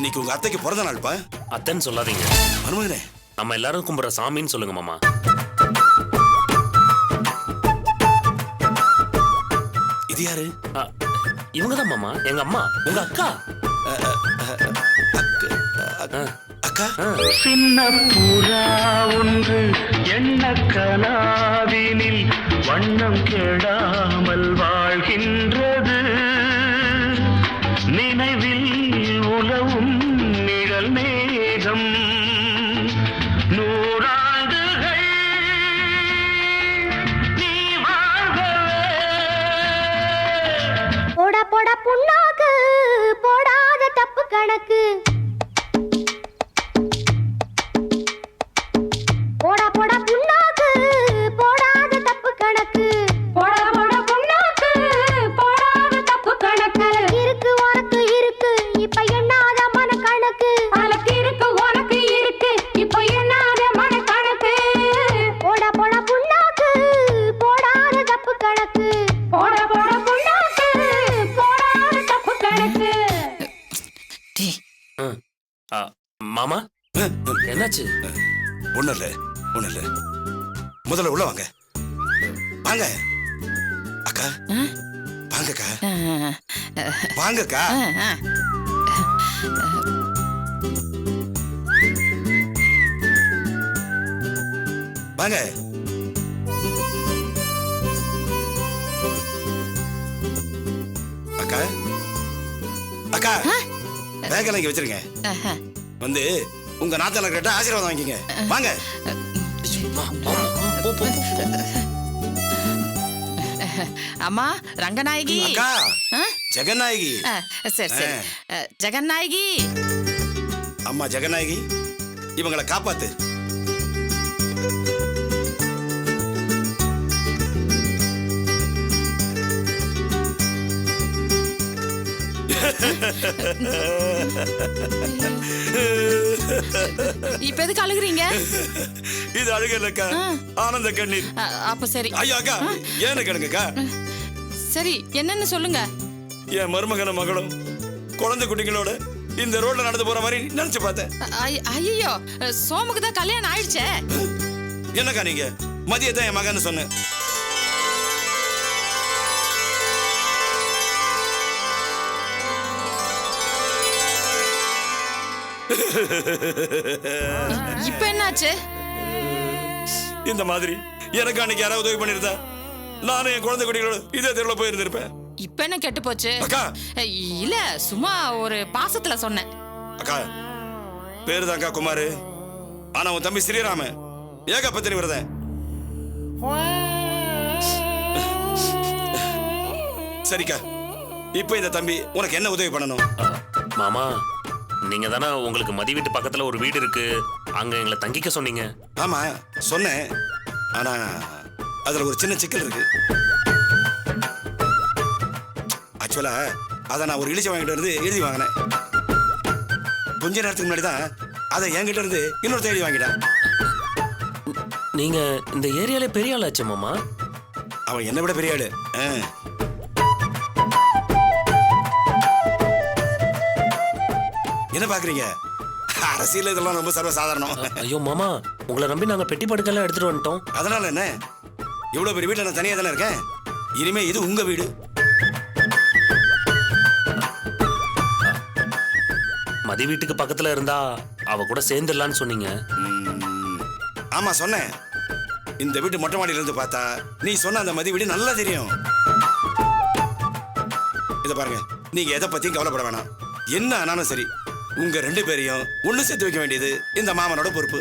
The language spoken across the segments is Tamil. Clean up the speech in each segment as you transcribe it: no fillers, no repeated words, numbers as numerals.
இன்னைக்கு உங்க அத்தைக்கு பிறந்த நாள்ப்பா. அத்தைன்னு சொல்லாதீங்க. மருமகனே, நம்ம எல்லாரும் கும்பிடுற சாமின்னு சொல்லுங்க மாமா. இது யாரு? இவங்கதான் மாமா, எங்க அம்மா, உங்க அக்கா. அக்கா? சின்ன புறா ஒன்று எண்ண கனாவினில் வண்ணம் கெடாமல் வாழ்கின்றது. நினைவில் உலவும் நிழல் மேகம் நூறாண்டுகள் நீ வாழ்கவே. போடா போடா புண்ணாக்கு, போடாத தப்பு கணக்கு. போடா போடா புண்ணாக்கு, போடாத தப்பு கணக்கு. போடா போடா புண்ணாக்கு, போடாத தப்பு கணக்கு. இருக்கு உனக்கு இருக்கு, இப்ப எண்ணாத மன கணக்கு. அலக்கு இருக்கு உனக்கு இருக்கு, இப்ப எண்ணாத மன கணக்கு. போடா போடா புண்ணாக்கு, போடாத தப்பு கணக்கு. போடா போடா புண்ணாக்கு, போடாத தப்பு கணக்கு. மாமா என்னாச்சு? ஒண்ணு இல்ல, ஒண்ணு இல்ல. முதல்ல உள்ள வாங்க. வாங்க அக்கா, வாங்கக்கா, வாங்கக்கா. வாங்க. அக்கா, அக்கா, பேக்கெல்லாம் இங்க வச்சிருங்க. வந்து உங்க நாத்தனார் கிட்ட ஆசீர்வாதம் வாங்கிங்க. வாங்க. அம்மா ரங்கநாயகி. அக்கா, ஜெகநாயகி. சரி சரி, ஜெகநாயகி. அம்மா ஜெகநாயகி, இவங்களை காப்பாத்து. இப்ப எதுக்கு அழுகுறீங்க? இது அழுக இல்லக்கா, ஆனந்த கண்ணீர். அப்ப சரி. ஐயா அக்கா, ஏன்னு கேளுங்கக்கா. சரி, என்னன்னு சொல்லுங்க. என் மருமகன மகளும் குழந்தை குட்டிகளோட இந்த ரோட்ல நடந்து போற மாதிரி நினைச்சு பார்த்தேன். ஐயோ, சோமுக்கு தான் கல்யாணம் ஆயிடுச்சே. என்னக்கா நீங்க? மதியத்தான் என் மகன்னு சொன்னேன். இப்ப என்னாச்சு? இந்த மாதிரி எனக்கு அன்னைக்கு யாராவது உதவி பண்ணிருந்தா நானும் என் குழந்தை குட்டிகளோட இதே தெருல போயிருந்திருப்பேன். இப்ப என்ன கெட்டு போச்சு? அக்கா, இல்ல, சும்மா ஒரு பாசத்துல சொன்னேன். அக்கா, பேருதான்க்கா குமாரு. ஆனா உன் தம்பி ஸ்ரீராம ஏக பத்தினி விரதன். சரிக்கா, இப்ப இந்த தம்பி உனக்கு என்ன உதவி பண்ணணும்? மாமா, நீங்க தானே உங்களுக்கு மதி வீட்டு பக்கத்துல ஒரு வீடு இருக்கு, அங்க எங்களை தங்கிக்க சொன்னீங்க. ஆமா சொன்னேன், ஆனா அதுல ஒரு சின்ன சிக்கல் இருக்கு. ஆக்சுவலா அதை நான் ஒரு இழிச்ச வாங்கிட்டு இருந்து எழுதி வாங்கினேன். கொஞ்ச நேரத்துக்கு முன்னாடி தான் அதை என்கிட்ட இருந்து இன்னொருத்த எழுதி வாங்கிட்டேன். நீங்க இந்த ஏரியால பெரிய ஆளாச்சு மாமா. அவன் என்னை விட பெரிய ஆளு. என்ன பாக்குறீங்க? அரசியல் இதெல்லாம் ரொம்ப சர்வசாதாரணம். ஐயோ மாமா, உங்களை நம்பி நாங்க பெட்டி படுக்கெல்லாம் எடுத்துட்டு வந்துட்டோம். அதனால என்ன? இவ்வளவு பெரிய வீட்டுல நான் தனியா தானே இருக்கேன். இனிமே இது உங்க வீடு. மதி வீட்டுக்கு பக்கத்துல இருந்தா அவ கூட சேர்ந்துடலான்னு சொன்னீங்க. ஆமா சொன்னேன். இந்த வீட்டு மொட்டை மாடியில இருந்து பார்த்தா நீ சொன்ன அந்த மதி வீடு நல்லா தெரியும். இத பாருங்க, நீங்க எதை பத்தியும் கவலைப்பட வேணாம். என்ன ஆனாலும் சரி, உங்க ரெண்டு பேரையும் ஒண்ணு சேர்த்து வைக்க வேண்டியது இந்த மாமனோட பொறுப்பு.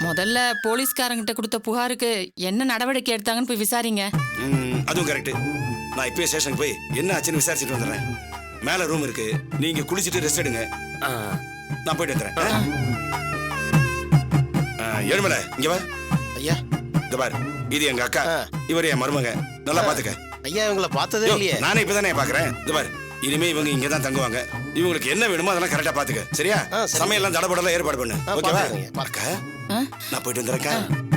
முதல்ல போலீஸ்காரங்கிட்ட கொடுத்த புகாருக்கு என்ன நடவடிக்கை எடுத்தாங்கன்னு போய் விசாரிங்க. அதுவும் கரெக்ட். நான் இப்பயே ஸ்டேஷனுக்கு போய் என்ன ஆச்சுன்னு விசாரிச்சுட்டு வந்துடுறேன். மேல ரூம் இருக்கு, நீங்க குளிச்சுட்டு ரெஸ்ட் எடுங்க. நான் போயிட்டு வந்துடுறேன். ஏழுமலை, இங்க வா. ஐயா, இந்த பாரு, இது எங்க அக்கா, இவர் என் மருமக. நல்லா பாத்துக்க. ஐயா, இவங்களை பார்த்ததே இல்லையே. நானே இப்பதானே பாக்குறேன். இந்த பாரு, இனிமே இவங்க இங்க தான் தங்குவாங்க. இவங்களுக்கு என்ன வேணுமோ அதெல்லாம் கரெக்டா பாத்துக்க. சரியா? சமையல்லாம் தடபடலாம் ஏற்பாடு பண்ணு. ஓகேவா? அக்கா, நான் போயிட்டு வந்துடுறேன்.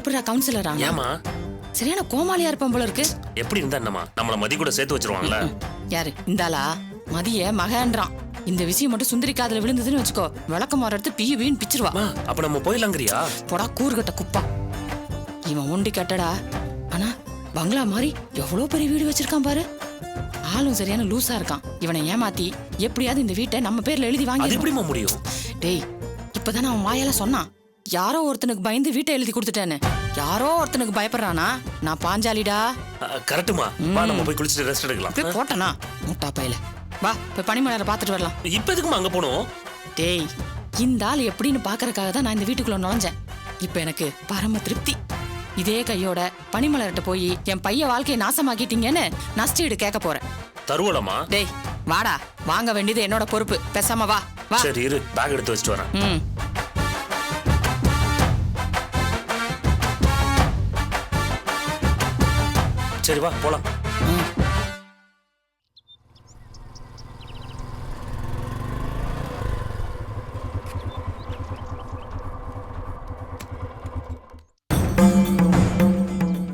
எப்படிடா கவுன்சிலரா? ஏமா சரியான கோமாளியா இருப்பான் போல இருக்கு. எப்படி இருந்தா என்னம்மா நம்மள மதி கூட சேர்த்து வச்சிருவாங்கல்ல. யாரு இந்தாளா? மதிய மகன்றான். இந்த விஷயம் மட்டும் சுந்தரி காதுல விழுந்ததுன்னு வச்சுக்கோ, விளக்க மாற எடுத்து பீன்னு பிச்சிருவா. அப்ப நம்ம போயிடலாங்கிறியா? போடா கூறுகட்ட குப்பா. இவன் ஒண்டி கட்டடா, ஆனா பங்களா மாதிரி எவ்வளவு பெரிய வீடு வச்சிருக்கான் பாரு. ஆளும் சரியான லூசா இருக்கான். இவனை ஏமாத்தி எப்படியாவது இந்த வீட்டை நம்ம பேர்ல எழுதி வாங்கி. அது எப்படிமா முடியும்? டேய், இப்பதானே அவன் வாயால சொன்னான், யாரோ ஒருத்தனுக்கு பயந்து வீட்டை எழுதி கொடுத்துட்டேன்னு. யாரோ ஒருத்தனுக்கு பயப்படுறானா? நான் பாஞ்சாலிடா. கரெக்ட்டுமா. வா நம்ம போய் குளிச்சுட்டு ரெஸ்ட் எடுக்கலாம். போய் போட்டனா முட்டா பையில. வா போய் பனிமலரை பாத்துட்டு வரலாம். இப்ப எதுக்குமா அங்க போனோம்? டேய், இந்த ஆள் எப்படின்னு பாக்குறதுக்காக தான் நான் இந்த வீட்டுக்குள்ள நுழைஞ்சேன். இப்ப எனக்கு பரம திருப்தி. இதே கையோட பனிமலர்கிட்ட போய் என் பைய வாழ்க்கையை நாசமாக்கிட்டீங்கன்னு நஷ்டீடு கேட்க போறேன். தருவலமா? டேய் வாடா, வாங்க வேண்டியது என்னோட பொறுப்பு. பேசாம வா வா. சரி இரு, பேக் எடுத்து வச்சுட்டு வரேன். ம். சரி வா போலாம்.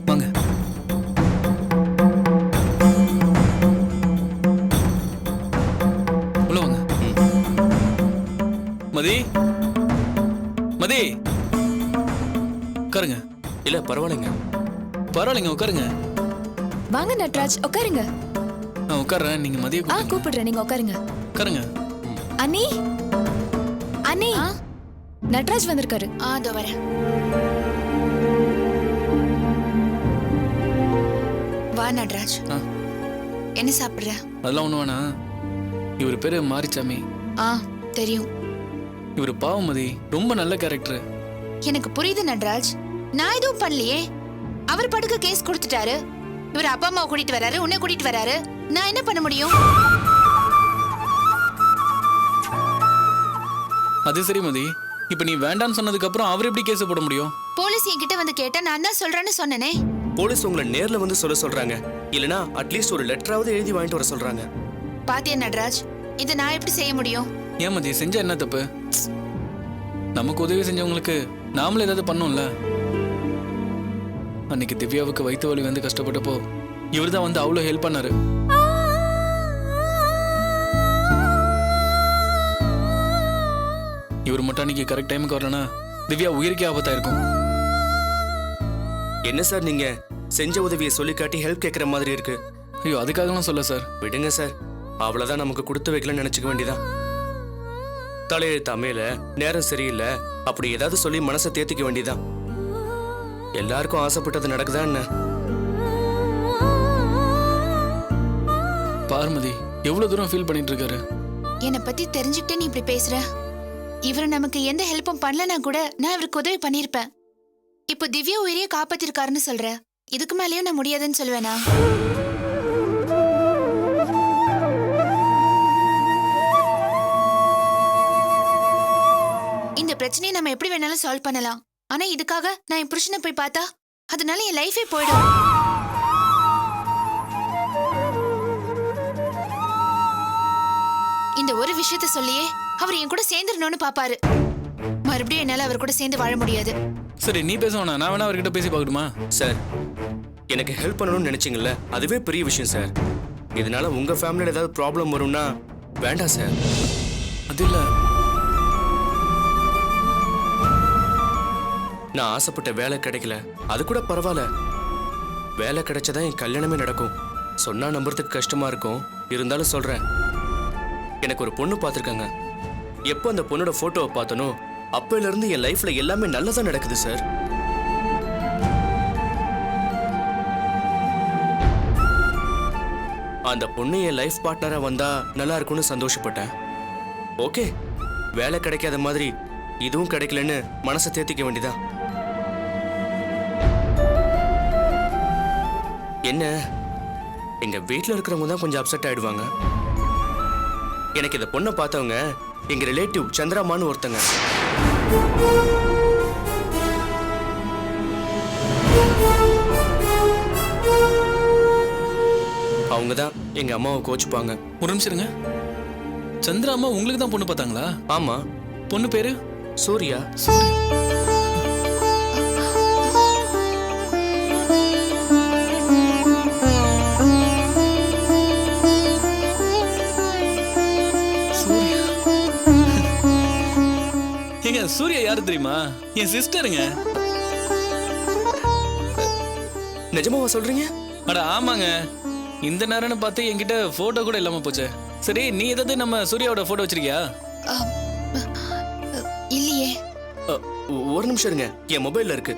வாங்க. உள்ள வாங்க. மதி, மதி, உட்காருங்க. இல்ல பரவாயில்லைங்க. பரவாயில்லைங்க, உட்காருங்க. வாங்க நட்ராஜ், உட்காருங்க. நான் உட்கார்றேன், நீங்க மதிய கூப்பிடுங்க. கூப்பிடுறேன், நீங்க உட்காருங்க. உட்காருங்க. அண்ணி, அண்ணி, நட்ராஜ் வந்திருக்காரு. அதோ வரேன். வா நட்ராஜ். என்ன சாப்பிடுற? அதெல்லாம் ஒண்ணு வேணாம். இவர் பேரு மாரிச்சாமி. தெரியும். இவர் பாவம் மதி, ரொம்ப நல்ல கேரக்டர். எனக்கு புரியுது நட்ராஜ். நான் எதுவும் பண்ணலையே. அவர் படுக்க கேஸ் கொடுத்துட்டாரு. இவர் அப்பா அம்மாவை கூட்டிட்டு வராரு, உன்னை கூட்டிட்டு வராரு. நான் என்ன பண்ண முடியும்? அது சரி மதி, இப்ப நீ வேண்டான்னு சொன்னதுக்கு அப்புறம் அவர் எப்படி கேஸ் போட முடியும்? போலீஸ் என்கிட்ட வந்து கேட்டா நான் தான் சொல்றேன்னு சொன்னனே. போலீஸ் உங்களை நேர்ல வந்து சொல்றாங்க. இல்லனா அட்லீஸ்ட் ஒரு லெட்டராவது எழுதி வாங்கிட்டு வர சொல்றாங்க. பாத்தியா நட்ராஜ், இதை நான் எப்படி செய்ய முடியும்? ஏன் மதி, செஞ்சா என்ன தப்பு? நமக்கு உதவி செஞ்சவங்களுக்கு நாமளே ஏதாவது பண்ணோம்ல. அன்னைக்கு திவ்யாவுக்கு வயிற்று வலி வந்து கஷ்டப்பட்டப்போ இவர் தான் வந்து அவ்வளோ ஹெல்ப் பண்ணாரு. இவர் மட்டும் அன்னைக்கு கரெக்ட் டைமுக்கு வரலனா திவ்யா உயிருக்கே ஆபத்தா இருக்கும். என்ன சார் நீங்க செஞ்ச உதவியை சொல்லி காட்டி ஹெல்ப் கேட்குற மாதிரி இருக்கு. ஐயோ, அதுக்காகலாம் சொல்ல சார். விடுங்க சார், அவ்வளவுதான் நமக்கு கொடுத்து வைக்கலன்னு நினைச்சுக்க வேண்டியதான். தலையெழுத்து அமையல, நேரம் சரியில்லை, அப்படி ஏதாவது சொல்லி மனசை தேத்திக்க வேண்டியதான். எல்லாருக்கும் ஆசைப்பட்டது நடக்குதா என்ன? பார்மதி எவ்வளவு தூரம் ஃபீல் பண்ணிட்டு இருக்காரு. என்னை பத்தி தெரிஞ்சுக்கிட்டே நீ இப்படி பேசுற. இவர் நமக்கு எந்த ஹெல்ப்பும் பண்ணலனா கூட நான் இவருக்கு உதவி பண்ணிருப்பேன். இப்போ திவ்யா உயிரையே காப்பாத்திருக்காருன்னு சொல்ற. இதுக்கு மேலேயும் நான் முடியாதுன்னு சொல்லுவேனா? இந்த பிரச்சனையை நம்ம எப்படி வேணாலும் சால்வ் பண்ணலாம். ஆனா இதுக்காக நான் என் புருஷனை போய் பார்த்தா அதனால என் லைஃபே போயிடும். இந்த ஒரு விஷயத்த சொல்லியே அவர் என் கூட சேர்ந்துடணும்னு பாப்பாரு. மறுபடியும் என்னால அவர் கூட சேர்ந்து வாழ முடியாது. சரி நீ பேசுவானா, நான் வேணா அவர்கிட்ட பேசி பார்க்கணுமா? சார், எனக்கு ஹெல்ப் பண்ணணும்னு நினைச்சீங்கல்ல, அதுவே பெரிய விஷயம் சார். இதனால உங்க ஃபேமிலியில ஏதாவது ப்ராப்ளம் வரும்னா வேண்டாம் சார். அது இல்ல, நான் ஆசைப்பட்ட வேலை கிடைக்கல, அது கூட பரவாயில்ல. வேலை கிடைச்சதான் என் கல்யாணமே நடக்கும். சொன்னா நம்புறதுக்கு கஷ்டமா இருக்கும், இருந்தாலும் சொல்றேன். எனக்கு ஒரு பொண்ணு பார்த்துருக்காங்க. எப்போ அந்த பொண்ணோட போட்டோவை பார்த்தனோ அப்பையில இருந்து என் லைஃப்ல எல்லாமே நல்லதா நடக்குது சார். அந்த பொண்ணு என் லைஃப் பார்ட்னரா வந்தா நல்லா இருக்கும்னு சந்தோஷப்பட்டேன். ஓகே, வேலை கிடைக்காத மாதிரி இதுவும் கிடைக்கலன்னு மனசை தேத்திக்க வேண்டியதா. என்ன, எங்க வீட்டில் இருக்கிறவங்க தான் கொஞ்சம் அப்செட் ஆயிடுவாங்க. எனக்கு இந்த பொண்ணை பார்த்தவங்க எங்க ரிலேட்டிவ் சந்திராமான்னு ஒருத்தங்க. அவங்க தான் எங்க அம்மாவை கோச்சுப்பாங்க. ஒரு நிமிஷம் இருங்க. சந்திரா அம்மா உங்களுக்கு தான் பொண்ணு பார்த்தாங்களா? ஆமா. பொண்ணு பேரு சூர்யா. சூர்யா யாரு தெரியுமா? என் சிஸ்டருங்க. நிஜமாவா சொல்றீங்க? அட ஆமாங்க. இந்த நேரம்னு பார்த்து என்கிட்ட போட்டோ கூட இல்லாம போச்சு. சரி, நீ ஏதாவது நம்ம சூர்யாவோட போட்டோ வச்சிருக்கியா? இல்லையே. ஒரு நிமிஷம் இருங்க, என் மொபைல்ல இருக்கு.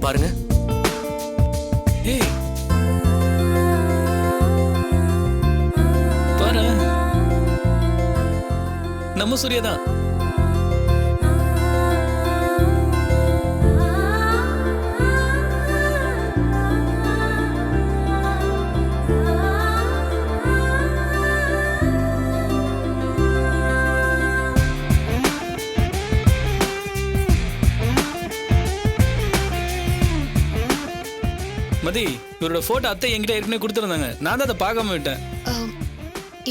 பாருங்க. ஏய் பாரு, நம்ம சூர்யா தான். மதி, இவரோட போட்டோ அத்தை என்கிட்ட ஏற்கனவே கொடுத்துருந்தாங்க. நான் தான் அதை பார்க்காம விட்டேன்.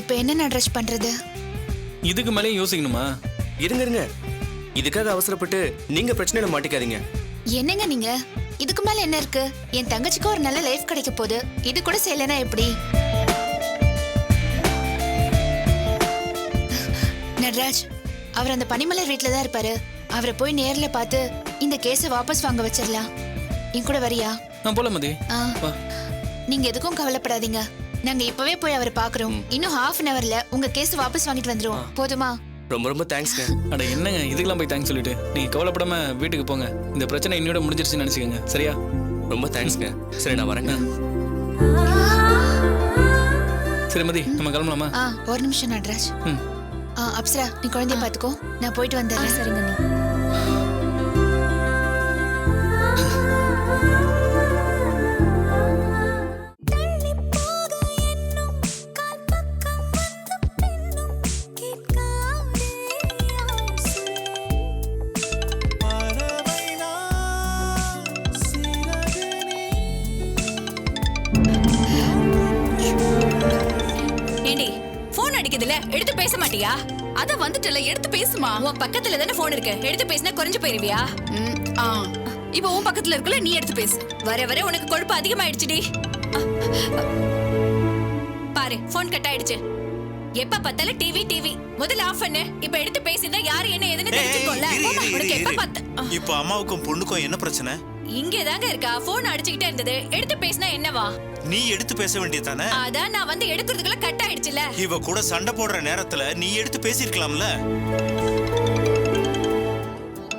இப்போ என்ன நடராஜ் பண்றது? இதுக்கு மேலேயும் யோசிக்கணுமா? இருங்க இருங்க, இதுக்காக அவசரப்பட்டு நீங்க பிரச்சனையில மாட்டிக்காதீங்க. என்னங்க நீங்க? இதுக்கு மேல என்ன இருக்கு? என் தங்கச்சிக்கு ஒரு நல்ல லைஃப் கிடைக்க போகுது. இது கூட செய்யலனா எப்படி? நடராஜ், அவர் அந்த பனிமலர் வீட்ல தான் இருப்பாரு. அவரை போய் நேர்ல பார்த்து இந்த கேஸை வாபஸ் வாங்க வச்சிடலாம். என் கூட வரியா? போல மதி. நீங்க எதுக்கும் கவலைப்படாதீங்க. நாங்க இப்பவே போய் அவரை பாக்குறோம். இன்னும் ½ அன் ஹவர்ல உங்க கேஸ் வாபஸ் வாங்கிட்டு வந்துருவோம். போதுமா? ரொம்ப ரொம்ப தேங்க்ஸ்ங்க. அட என்னங்க இதுக்கெல்லாம் போய் தேங்க்ஸ் சொல்லிட்டு நீங்க கவலைப்படாம வீட்டுக்கு போங்க. இந்த பிரச்சனை இன்னோட முடிஞ்சிருச்சுன்னு நினைச்சுக்கோங்க. சரியா? ரொம்ப தேங்க்ஸ்ங்க. சரி, நான் வரேங்க. சரி மதி, நம்ம கிளம்பலாமா? ஒரு நிமிஷம் நடராஜ். அப்சரா, நீ குழந்தைய பாத்துக்கோ. நான் போயிட்டு வந்துடுறேன். சரிங்க. நீ எடுத்து பேச மாட்டியா? அத வந்துட்டல, எடுத்து பேசுமா. உன் பக்கத்துல தானே போன் இருக்கு. எடுத்து பேசினா குறைஞ்சு போயிருவியா? இப்போ உன் பக்கத்துல இருக்குல்ல, நீ எடுத்து பேசு. வர வர உனக்கு கொழுப்பு அதிகமாயிடுச்சுடி. பாரு, போன் கட் ஆயிடுச்சு. எப்ப பார்த்தாலும் டிவி டிவி. முதல்ல ஆஃப் பண்ணு. இப்ப எடுத்து பேசினா யாரு என்ன ஏதுன்னு தெரிஞ்சுக்கோல. உனக்கு எப்ப பார்த்த இப்போ அம்மாவுக்கும் பொண்ணுக்கும் என்ன பிரச்சனை? இங்கே தாங்க இருக்கா. போன் அடிச்சுக்கிட்டே இருந்தது. எடுத்து பேசினா என்னவா? நீ எடுத்து பேச வேண்டியதானே? அதான் நான் வந்து எடுக்கிறதுக்குள்ள கட் ஆயிடுச்சுல. இவ கூட சண்டை போடுற நேரத்துல நீ எடுத்து பேசிருக்கலாம்ல.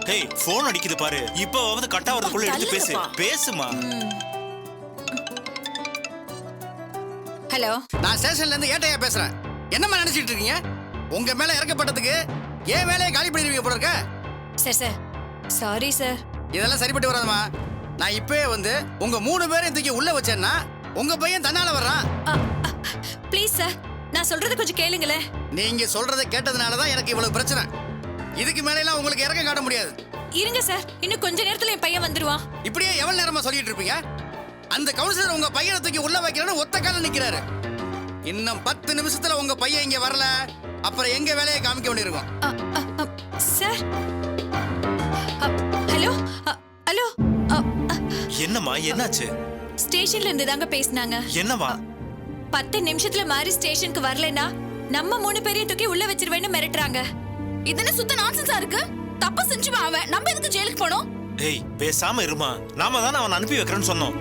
ஹேய், போன் அடிக்குது பாரு. இப்போவாவது கட் ஆவறதுக்குள்ள எடுத்து பேசு. பேசுமா. ஹலோ, நான் ஸ்டேஷன்ல இருந்து ஏட்டையா பேசுறேன். என்னம்மா நினைச்சிட்டு இருக்கீங்க? உங்க மேல இறக்கப்பட்டதுக்கு ஏன் வேலையை காலி பண்ணிடுவீங்க போல இருக்க. Sir sorry sir. இதெல்லாம் சரிப்பட்டு வராதம்மா. நான் இப்பவே வந்து உங்க 3 பேரையும் தூக்கி உள்ள வச்சேன்னா உங்க பையன் தன்னால வர்றான். ப்ளீஸ் சார், நான் சொல்றது கொஞ்சம் கேளுங்களே. நீங்க சொல்றதை கேட்டதுனால தான் எனக்கு இவ்வளவு பிரச்சனை. இதுக்கு மேல எல்லாம் உங்களுக்கு இறக்கம் காட்ட முடியாது. இருங்க சார், இன்னும் கொஞ்ச நேரத்துல என் பையன் வந்துருவான். இப்படியே எவ்வளவு நேரமா சொல்லிட்டு இருப்பீங்க? அந்த கவுன்சிலர் உங்க பையனை தூக்கி உள்ள வைக்கிறேன்னு ஒத்த கால நிக்கிறாரு. இன்னும் 10 நிமிஷத்துல உங்க பையன் இங்க வரல, அப்புறம் எங்க வேலையை காமிக்க வேண்டியிருக்கும். Sir, hello hello. என்னம்மா, என்னாச்சு? ஸ்டேஷன்ல இருந்து தாங்க பேசினாங்க. என்னவா? 10 நிமிஷத்துல மாதிரி ஸ்டேஷனுக்கு வரலனா நம்ம 3 பேரையும் தூக்கி உள்ள வச்சிருவேன்னு மிரட்டுறாங்க. இதென்ன சுத்த நான்சென்ஸா இருக்கு? தப்பு செஞ்சுமா அவன். நம்ம எதுக்கு ஜெயிலுக்கு போனோம்? ஏய், பேசாம இருமா. நாம தானே அவன் அனுப்பி வைக்கிறேன்னு சொன்னோம்.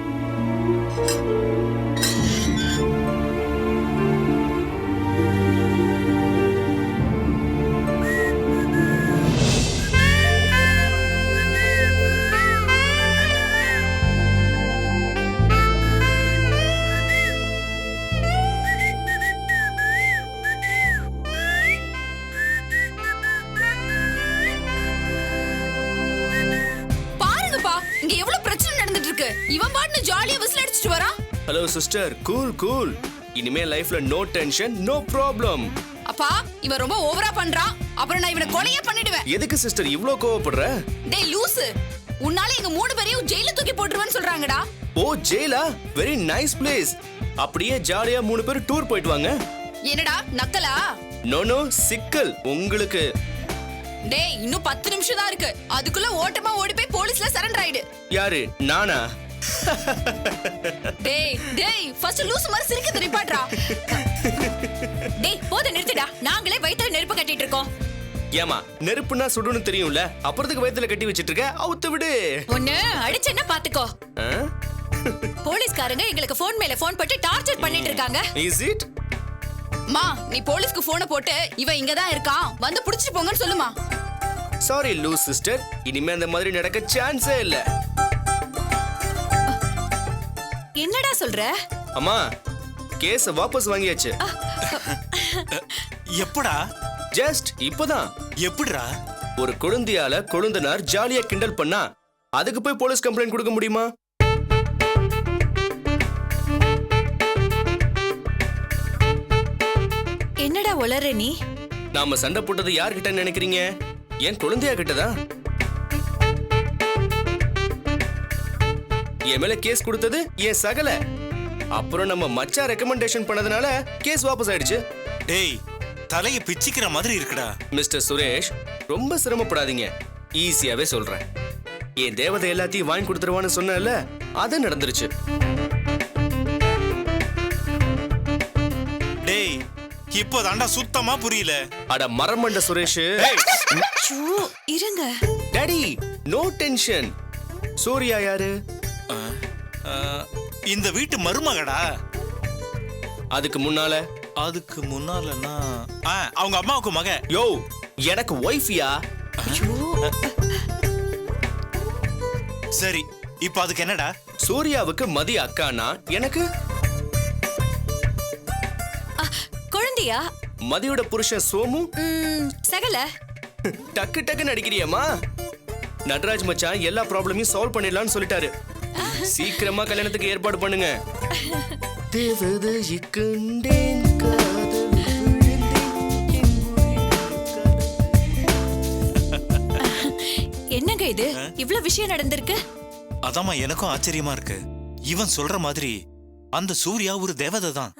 இவன் பாட்டு ஜாலியா விசில் அடிச்சிட்டு வரான். Hello sister, cool cool. இனிமே லைஃப்ல நோ டென்ஷன், நோ ப்ராப்ளம். அப்பா, இவன் ரொம்ப ஓவரா பண்றான். அப்புறம் நான் இவனை கொலையே பண்ணிடுவேன். எதுக்கு சிஸ்டர் இவ்ளோ கோவப்படுற? டேய் லூசு, உன்னால எங்க 3 பேரையும் ஜெயில தூக்கி போட்டுருவேன்னு சொல்றாங்கடா. ஓ, ஜெயிலா? Very nice place. அப்படியே ஜாலியா 3 பேர் டூர் போயிட்டு வாங்க. என்னடா நக்கலா? நோ நோ, சிக்கல் உங்களுக்கு. டேய், இன்னும் 10 நிமிஷம் தான் இருக்கு. அதுக்குள்ள ஓட்டமா ஓடி போய் போலீஸ்ல சரண்டர் ஆயிடு. யாரு, நானா? டேய் டேய் ஃபர்ஸ்ட் லூஸ் மாதிரி சிரிக்க நிப்பாட்றா. டேய் போத நிறுத்திடா. நாங்களே வயித்துல நெருப்பு கட்டிட்டு இருக்கோம். ஏமா நெருப்புனா சுடுன்னு தெரியும்ல, அப்புறத்துக்கு வயித்துல கட்டி வச்சிட்டு இருக்க, அவுத்து விடு. ஒண்ணு அடிச்சேன்னா பாத்துக்கோ. ஆ? போலீஸ்காரங்க எங்களுக்கு போன் மேல போன் போட்டு டார்ச்சர் பண்ணிட்டு இருக்காங்க. Is it? மா நீ போலீஸ்க்கு போனை போட்டு இவன் இங்க தான் இருக்கான் வந்து புடிச்சிட்டு போங்கன்னு சொல்லுமா. சாரி லூஸ் சிஸ்டர், இனிமே அந்த மாதிரி நடக்க சான்ஸே இல்ல. என்னடா சொல்ற? அம்மா கேஸ வாபஸ் வாங்கியாச்சு. எப்படா? ஜஸ்ட் இப்பதான். எப்படிடா? ஒரு குழந்தையால கொழுந்தனார் ஜாலியா கிண்டல் பண்ணா அதுக்கு போய் போலீஸ் கம்ப்ளைண்ட் கொடுக்க முடியுமா? என்னடா உளற நீ? நாம சண்டை போட்டது யார்கிட்ட நினைக்கிறீங்க? என் குழந்தையா கிட்டதான். என் மேல கேஸ் கொடுத்தது என் சகல. அப்புறம் நம்ம மச்சா ரெக்கமெண்டேஷன் பண்ணதுனால கேஸ் வாபஸ் ஆயிடுச்சு. டேய் தலைய பிச்சிக்கிற மாதிரி இருக்குடா. மிஸ்டர் சுரேஷ் ரொம்ப சிரமப்படாதீங்க, ஈஸியாவே சொல்றேன். என் தேவதை எல்லாத்தையும் வாங்கி கொடுத்துருவான்னு சொன்னேன்ல, அது நடந்துருச்சு. டேய் இப்போதான்டா சுத்தமா புரியல. அட மரமண்ட சுரேஷ். இருங்க. Daddy no tension. சூர்யா யாரு? இந்த வீட்டு மருமகடா. அதுக்கு முன்னால முன்னாலன்னா அவங்க அம்மாவுக்கு மக. யோ எனக்கு ஒய்ஃபியா? சரி இப்போ அதுக்கு என்னடா? சூர்யாவுக்கு மதி அக்கானா எனக்கு குழந்தையா? மதியோட புருஷன் சோமு. சகல டக்கு டக்குன்னு அடிக்கிறியம்மா. நட்ராஜ் மச்சான் எல்லா ப்ராப்ளமையும் சால்வ் பண்ணிடலாம்னு சொல்லிட்டாரு. சீக்கிரமா கல்யாணத்துக்கு ஏற்பாடு பண்ணுங்க. தேவதையை கண்டேன், காதல் விழுந்தேன், என் என்னங்க இது இவ்ளோ விஷயம் நடந்திருக்கு? அதாம்மா எனக்கும் ஆச்சரியமா இருக்கு. இவன் சொல்ற மாதிரி அந்த சூர்யா ஒரு தேவதை தான்.